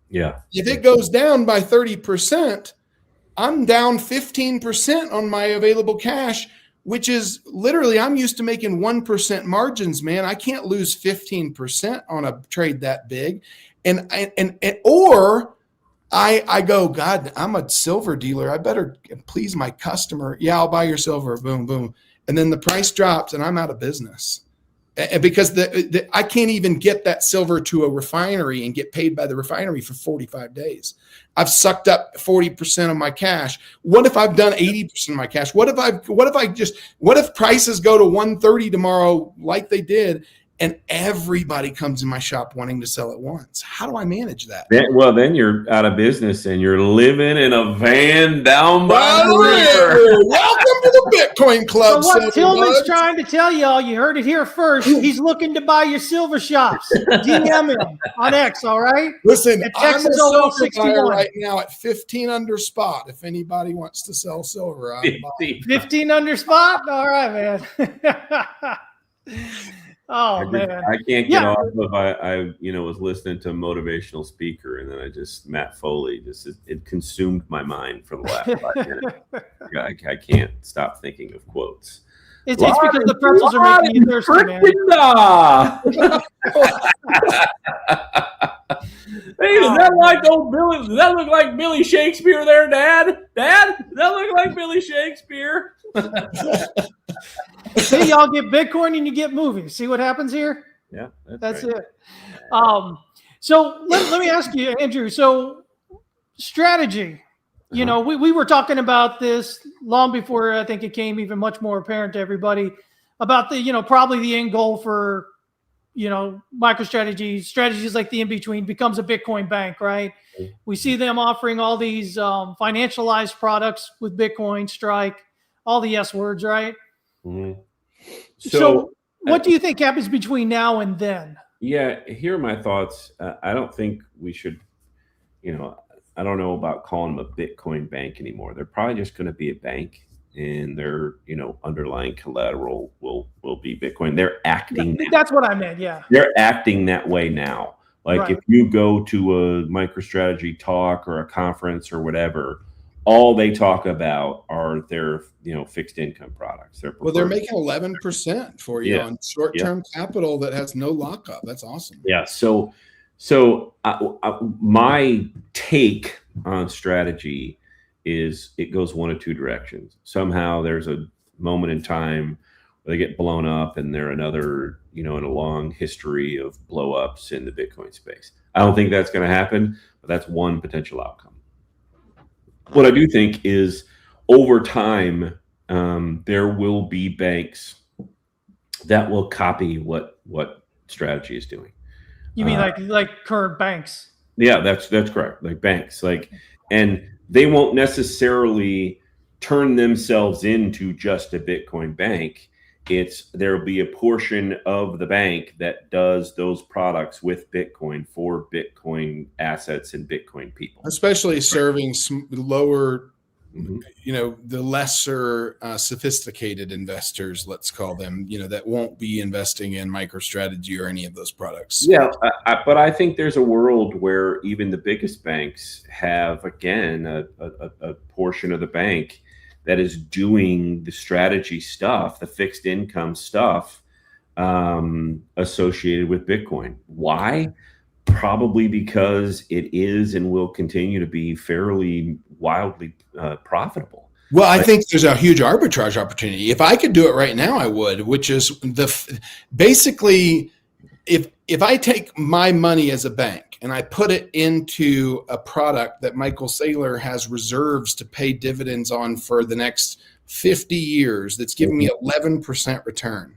Yeah. If it goes down by 30%, I'm down 15% on my available cash, which is literally, I'm used to making 1% margins, man. I can't lose 15% on a trade that big. Or I go, God, I'm a silver dealer. I better please my customer. Yeah, I'll buy your silver. Boom, boom. And then the price drops and I'm out of business. And because I can't even get that silver to a refinery and get paid by the refinery for 45 days. I've sucked up 40% of my cash. What if I've done 80% of my cash? What if prices go to 130 tomorrow like they did, and everybody comes in my shop wanting to sell at once? How do I manage that? Then you're out of business and you're living in a van down by the river. Welcome to the Bitcoin Club. So what Tillman's trying to tell y'all, you heard it here first. He's looking to buy your silver shops. DM him on X, all right? Listen, I'm a Texas silver buyer right now at 15 under spot. If anybody wants to sell silver, I'm buying. 15 under spot? All right, man. Oh, man. I can't get off of I was listening to a motivational speaker, and then Matt Foley, it consumed my mind for the last 5 minutes. I can't stop thinking of quotes. It's because the pretzels are making you thirsty, man. Hey, does that like old Billy? Does that look like Billy Shakespeare there, Dad? Dad, does that look like Billy Shakespeare? See, y'all get Bitcoin and you get movies. See what happens here? Yeah, That's right. it. So let me ask you, Andrew. So strategy, you know, we were talking about this long before I think it came even much more apparent to everybody about the, you know, probably the end goal for, you know, MicroStrategy strategies like the in-between becomes a Bitcoin bank, right? We see them offering all these financialized products with Bitcoin, Strike, all the S words, right? Mm-hmm. So what do you think happens between now and then? Yeah, here are my thoughts. I don't think we should, you know, I don't know about calling them a Bitcoin bank anymore. They're probably just going to be a bank, and their, you know, underlying collateral will be Bitcoin. They're acting. That's what I meant. Yeah, they're acting that way now. Like right. If you go to a MicroStrategy talk or a conference or whatever, all they talk about are their, you know, fixed income products. They're making 11% for you on short-term capital that has no lockup. That's awesome. Yeah. So my take on strategy is it goes one of two directions. Somehow there's a moment in time where they get blown up, and they're another, you know, in a long history of blow ups in the Bitcoin space. I don't think that's going to happen, but that's one potential outcome. What I do think is over time, there will be banks that will copy what strategy is doing. You mean like current banks? Yeah, that's correct. Like banks, and they won't necessarily turn themselves into just a Bitcoin bank. There'll be a portion of the bank that does those products with Bitcoin for Bitcoin assets and Bitcoin people, especially serving lower, you know, the lesser sophisticated investors, let's call them, you know, that won't be investing in MicroStrategy or any of those products. Yeah, but I think there's a world where even the biggest banks have, again, a portion of the bank that is doing the strategy stuff, the fixed income stuff associated with Bitcoin. Why? Probably because it is and will continue to be fairly wildly profitable. Well, I think there's a huge arbitrage opportunity. If I could do it right now, I would, which is basically if I take my money as a bank and I put it into a product that Michael Saylor has reserves to pay dividends on for the next 50 years, that's giving me 11% return.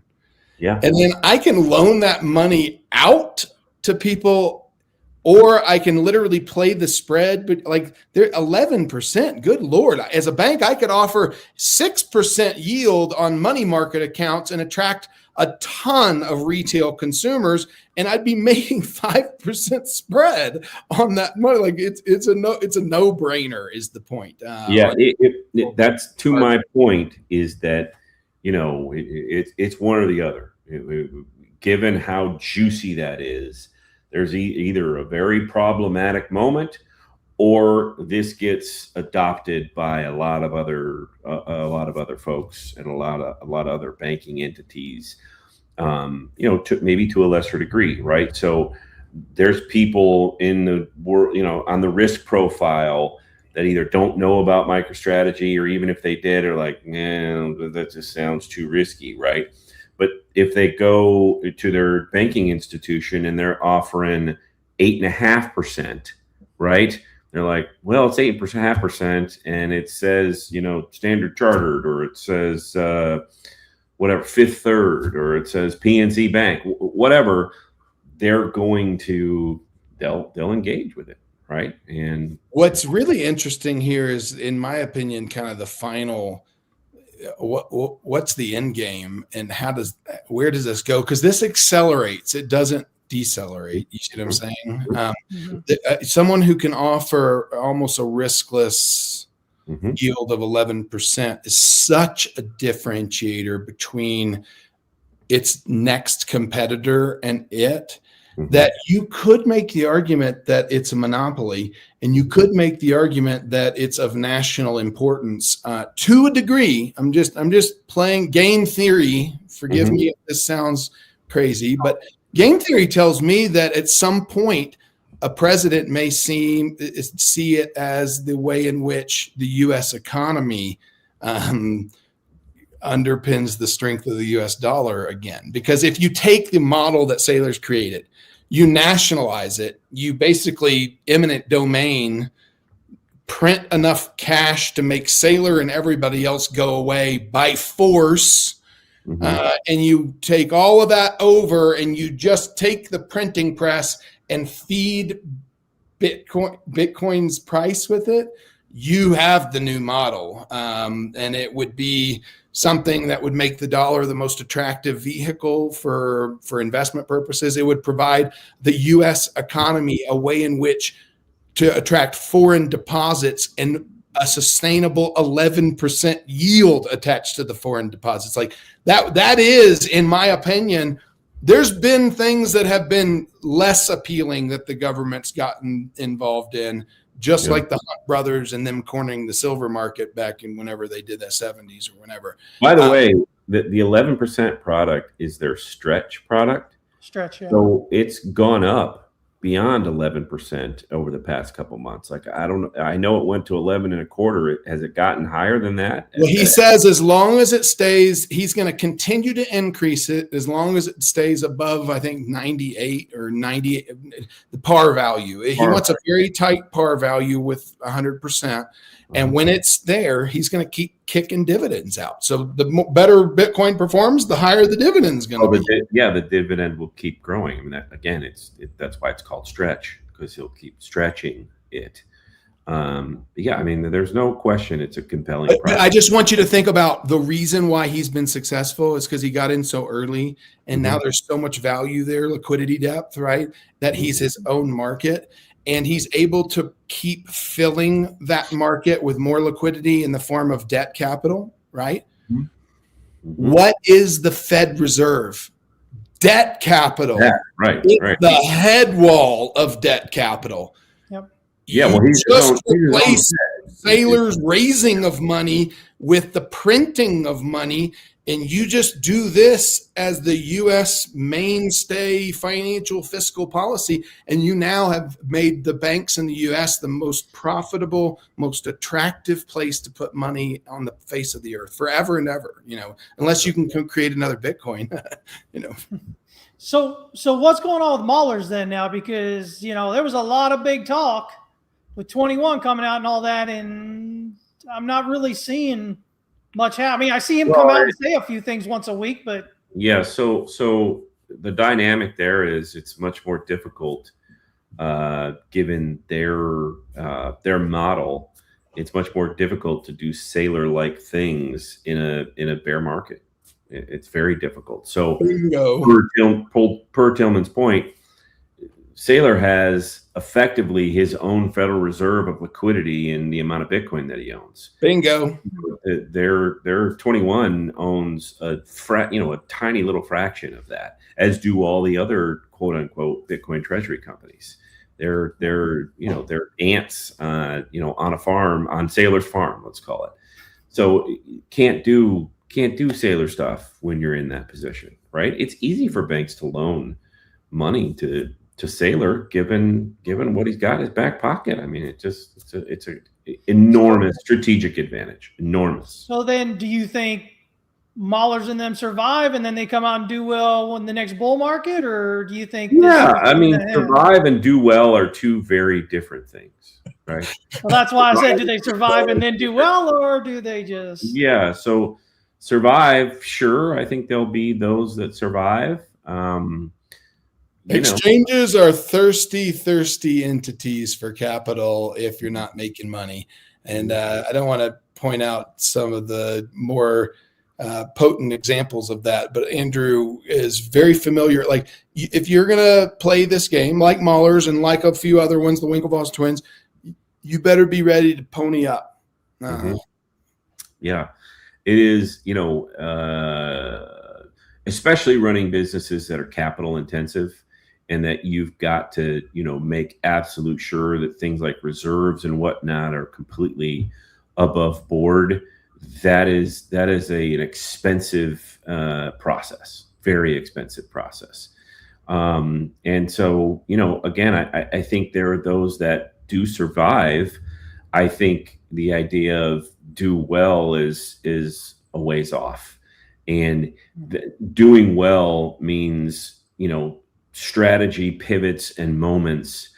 Yeah. And then I can loan that money out to people, or I can literally play the spread, but like they're 11%. Good Lord. As a bank, I could offer 6% yield on money market accounts and attract a ton of retail consumers, and I'd be making 5% spread on that money. Like it's a no-brainer is the point. That's to my point, is that, you know, it's one or the other. Given how juicy that is, there's either a very problematic moment, or this gets adopted by a lot of other folks and a lot of other banking entities, you know, maybe to a lesser degree, right? So there's people in the world, you know, on the risk profile that either don't know about MicroStrategy, or even if they did, are like, that just sounds too risky, right? But if they go to their banking institution and they're offering 8.5%, right? They're like, well, it's 8.5%, and it says, you know, Standard Chartered, or it says whatever, Fifth Third, or it says PNC Bank, whatever. They're going to they'll engage with it, right? And what's really interesting here is, in my opinion, kind of the final. What's the end game, and where does this go? Because this accelerates, it doesn't decelerate. You see what I'm saying? Someone who can offer almost a riskless yield of 11% is such a differentiator between its next competitor and it, that you could make the argument that it's a monopoly, and you could make the argument that it's of national importance to a degree. I'm just playing game theory. Forgive me if this sounds crazy, but game theory tells me that at some point, a president may see it as the way in which the U.S. economy underpins the strength of the U.S. dollar again. Because if you take the model that Saylor's created, you nationalize it, you basically eminent domain, print enough cash to make Saylor and everybody else go away by force. And you take all of that over and you just take the printing press and feed Bitcoin's price with it, you have the new model. And it would be something that would make the dollar the most attractive vehicle for investment purposes. It would provide the U.S. economy a way in which to attract foreign deposits and a sustainable 11% yield attached to the foreign deposits. Like that is, in my opinion, there's been things that have been less appealing that the government's gotten involved in, just like the Hunt brothers and them cornering the silver market back in whenever they did that 70s or whenever. By the way, the 11% product is their stretch product. Stretch, yeah. So it's gone up beyond 11% over the past couple months. Like I know it went to 11.25. Has it gotten higher than that? Well, he says as long as it stays, he's going to continue to increase it as long as it stays above, I think, 98 or 98, the par value. He wants a very tight par value with 100%. And when it's there, he's going to keep kicking dividends out. So the better Bitcoin performs, the higher the dividend's going to be. The dividend will keep growing. I mean, that's why it's called stretch, because he'll keep stretching it. I mean, there's no question it's a compelling product. I just want you to think about the reason why he's been successful is because he got in so early, and now there's so much value there, liquidity depth, right? That he's his own market. And he's able to keep filling that market with more liquidity in the form of debt capital, right? What is the Fed Reserve? Debt capital. Yeah, right. The head wall of debt capital. Yep. Yeah, well, he's just replaced Saylor's raising of money with the printing of money, and you just do this as the U.S. mainstay financial fiscal policy, and you now have made the banks in the U.S. the most profitable, most attractive place to put money on the face of the earth forever and ever, unless you can create another Bitcoin, So what's going on with Mahler's then now? Because, there was a lot of big talk with 21 coming out and all that, and I'm not really seeing much happen. I mean, I see him come out and say a few things once a week, but yeah. So the dynamic there is it's much more difficult, given their model. It's much more difficult to do Saylor-like things in a bear market. It's very difficult. So per Tillman's point, Saylor has effectively his own Federal Reserve of liquidity in the amount of Bitcoin that he owns. Bingo. Their 21 owns a tiny little fraction of that, as do all the other quote unquote Bitcoin treasury companies. They're ants, on a farm, on Saylor's farm, let's call it. So can't do Saylor stuff when you're in that position, right? It's easy for banks to loan money to Saylor, given what he's got in his back pocket. I mean, it's a enormous strategic advantage. Enormous. So then do you think Mahler's and them survive and then they come out and do well in the next bull market? Or do you think survive and do well are two very different things, right? Well, that's why I said, do they survive and then do well, or do they just so survive? Sure, I think there'll be those that survive. Exchanges are thirsty entities for capital if you're not making money. And I don't want to point out some of the more potent examples of that, but Andrew is very familiar. Like, if you're going to play this game like Mahler's and like a few other ones, the Winklevoss twins, you better be ready to pony up. Yeah, it is, especially running businesses that are capital intensive, and that you've got to, make absolute sure that things like reserves and whatnot are completely above board. That is an expensive process, very expensive process. And so, again, I think there are those that do survive. I think the idea of do well is a ways off, and doing well means, strategy pivots and moments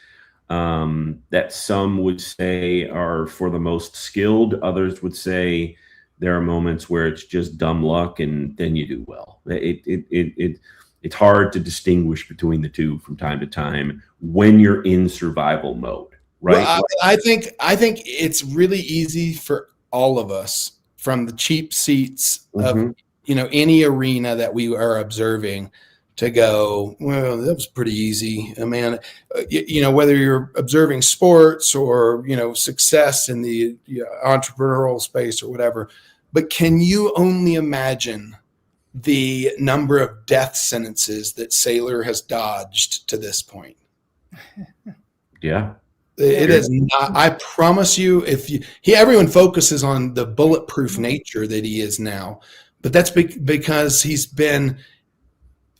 that some would say are for the most skilled. Others would say there are moments where it's just dumb luck, and then you do well. It's hard to distinguish between the two from time to time when you're in survival mode, right? Well, I think it's really easy for all of us from the cheap seats of any arena that we are observing to go, well, that was pretty easy. I mean, whether you're observing sports or, success in the entrepreneurial space or whatever, but can you only imagine the number of death sentences that Saylor has dodged to this point? Yeah. It is not, I promise you, everyone focuses on the bulletproof nature that he is now, but that's because he's been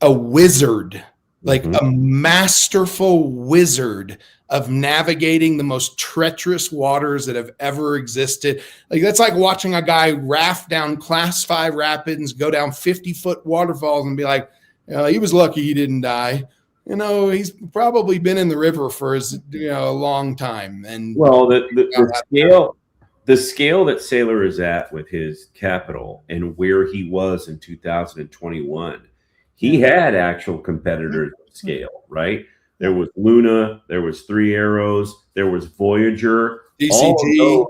a wizard, like a masterful wizard of navigating the most treacherous waters that have ever existed. Like that's like watching a guy raft down Class 5 rapids, go down 50-foot waterfalls and be like, he was lucky he didn't die. He's probably been in the river for a long time. And well, the scale that Saylor is at with his capital and where he was in 2021, he had actual competitors of scale, right? There was Luna, there was Three Arrows, there was Voyager, DCG.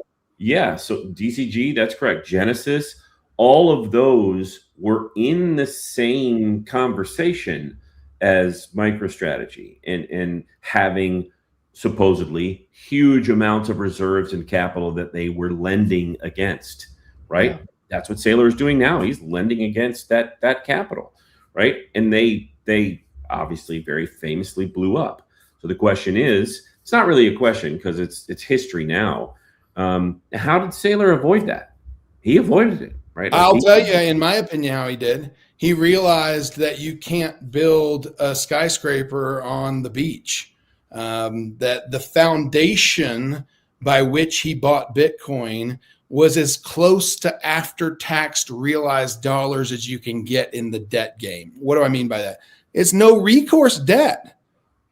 So DCG, that's correct. Genesis, all of those were in the same conversation as MicroStrategy and having supposedly huge amounts of reserves and capital that they were lending against, right? Yeah. That's what Saylor is doing now. He's lending against that capital, right? And they obviously very famously blew up. So the question is, it's not really a question because it's history now. How did Saylor avoid that? He avoided it, right? I'll tell you, in my opinion, how he did. He realized that you can't build a skyscraper on the beach, that the foundation by which he bought Bitcoin was as close to after-taxed realized dollars as you can get in the debt game. What do I mean by that? It's no recourse debt.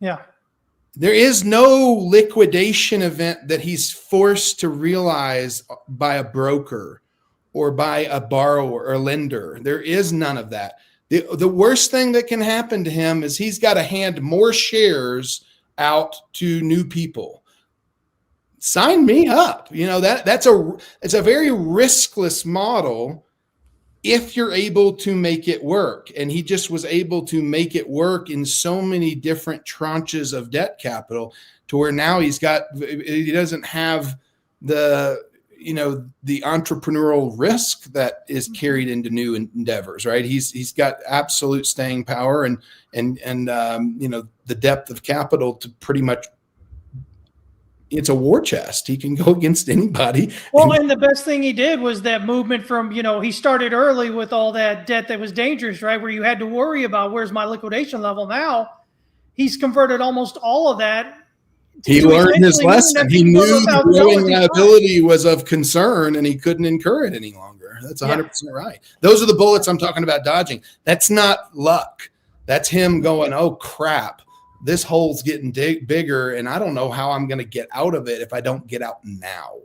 Yeah. There is no liquidation event that he's forced to realize by a broker or by a borrower or lender. There is none of that. The worst thing that can happen to him is he's got to hand more shares out to new people. Sign me up. It's a very riskless model if you're able to make it work. And he just was able to make it work in so many different tranches of debt capital to where now he doesn't have the entrepreneurial risk that is carried into new endeavors, right? He's got absolute staying power and the depth of capital to pretty much, it's a war chest. He can go against anybody. Well, and the best thing he did was that movement from, he started early with all that debt that was dangerous, right? Where you had to worry about where's my liquidation level. Now he's converted almost all of that. He learned his lesson. He knew the growing liability was of concern and he couldn't incur it any longer. That's 100% right. Those are the bullets I'm talking about dodging. That's not luck. That's him going, oh, crap. This hole's getting bigger, and I don't know how I'm going to get out of it if I don't get out now.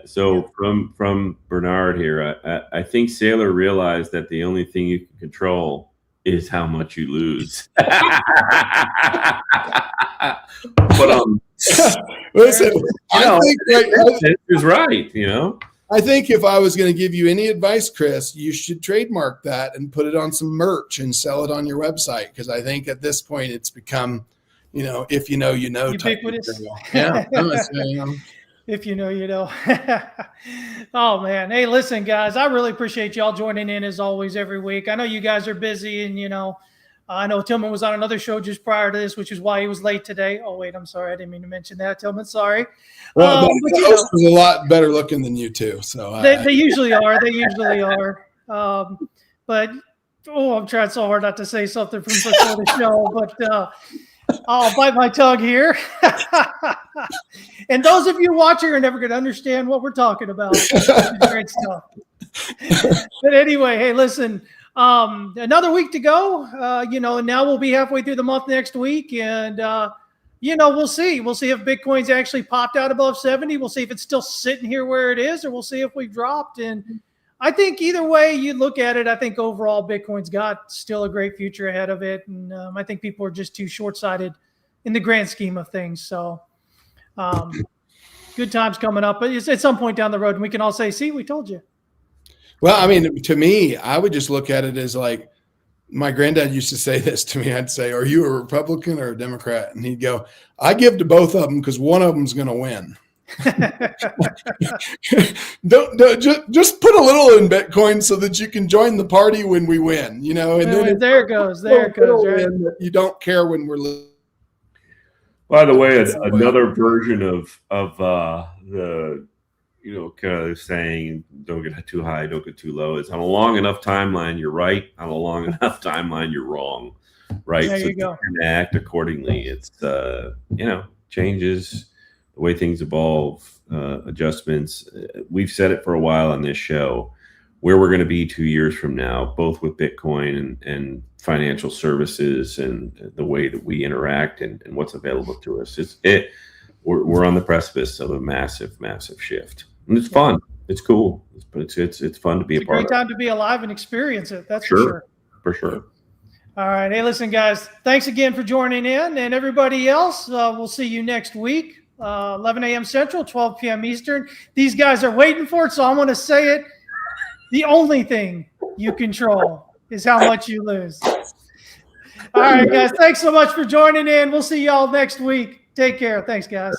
So from Bernard here, I think Saylor realized that the only thing you can control is how much you lose. But listen, I think is right. I think if I was going to give you any advice, Chris, you should trademark that and put it on some merch and sell it on your website. Because I think at this point it's become, if you know, you know. Ubiquitous. Yeah. If you know, you know. Oh, man. Hey, listen, guys, I really appreciate y'all joining in as always every week. I know you guys are busy and, I know Tillman was on another show just prior to this, which is why he was late today. Oh, wait, I'm sorry. I didn't mean to mention that, Tillman. Sorry. Well, the host was a lot better looking than you two. So they usually are. They usually are. But I'm trying so hard not to say something from before the show, but I'll bite my tongue here. And those of you watching are never going to understand what we're talking about. Great stuff. But anyway, hey, listen, another week to go, and now we'll be halfway through the month next week. And, we'll see. We'll see if Bitcoin's actually popped out above 70. We'll see if it's still sitting here where it is, or we'll see if we've dropped. And I think either way you look at it, I think overall Bitcoin's got still a great future ahead of it. And I think people are just too short-sighted in the grand scheme of things. So good times coming up. But it's at some point down the road, and we can all say, see, we told you. Well, I mean, to me, I would just look at it as like my granddad used to say this to me. I'd say, are you a Republican or a Democrat? And he'd go, I give to both of them because one of them's going to win. just put a little in Bitcoin so that you can join the party when we win, and then there it goes. Right? You don't care when we're losing. By the way, another version of the kind of saying, don't get too high, don't get too low, is on a long enough timeline you're right, on a long enough timeline you're wrong, right? There so you go. Act accordingly. It's changes, the way things evolve, adjustments. We've said it for a while on this show, where we're going to be 2 years from now, both with Bitcoin and financial services and the way that we interact and what's available to us. We're on the precipice of a massive, massive shift. And it's fun. It's cool. It's fun to be a part of. It's a great time to be alive and experience it. That's for sure. For sure. All right. Hey, listen, guys, thanks again for joining in. And everybody else, we'll see you next week, 11 a.m. Central, 12 p.m. Eastern. These guys are waiting for it, so I'm going to say it. The only thing you control is how much you lose. All right, guys, thanks so much for joining in. We'll see y'all next week. Take care. Thanks, guys.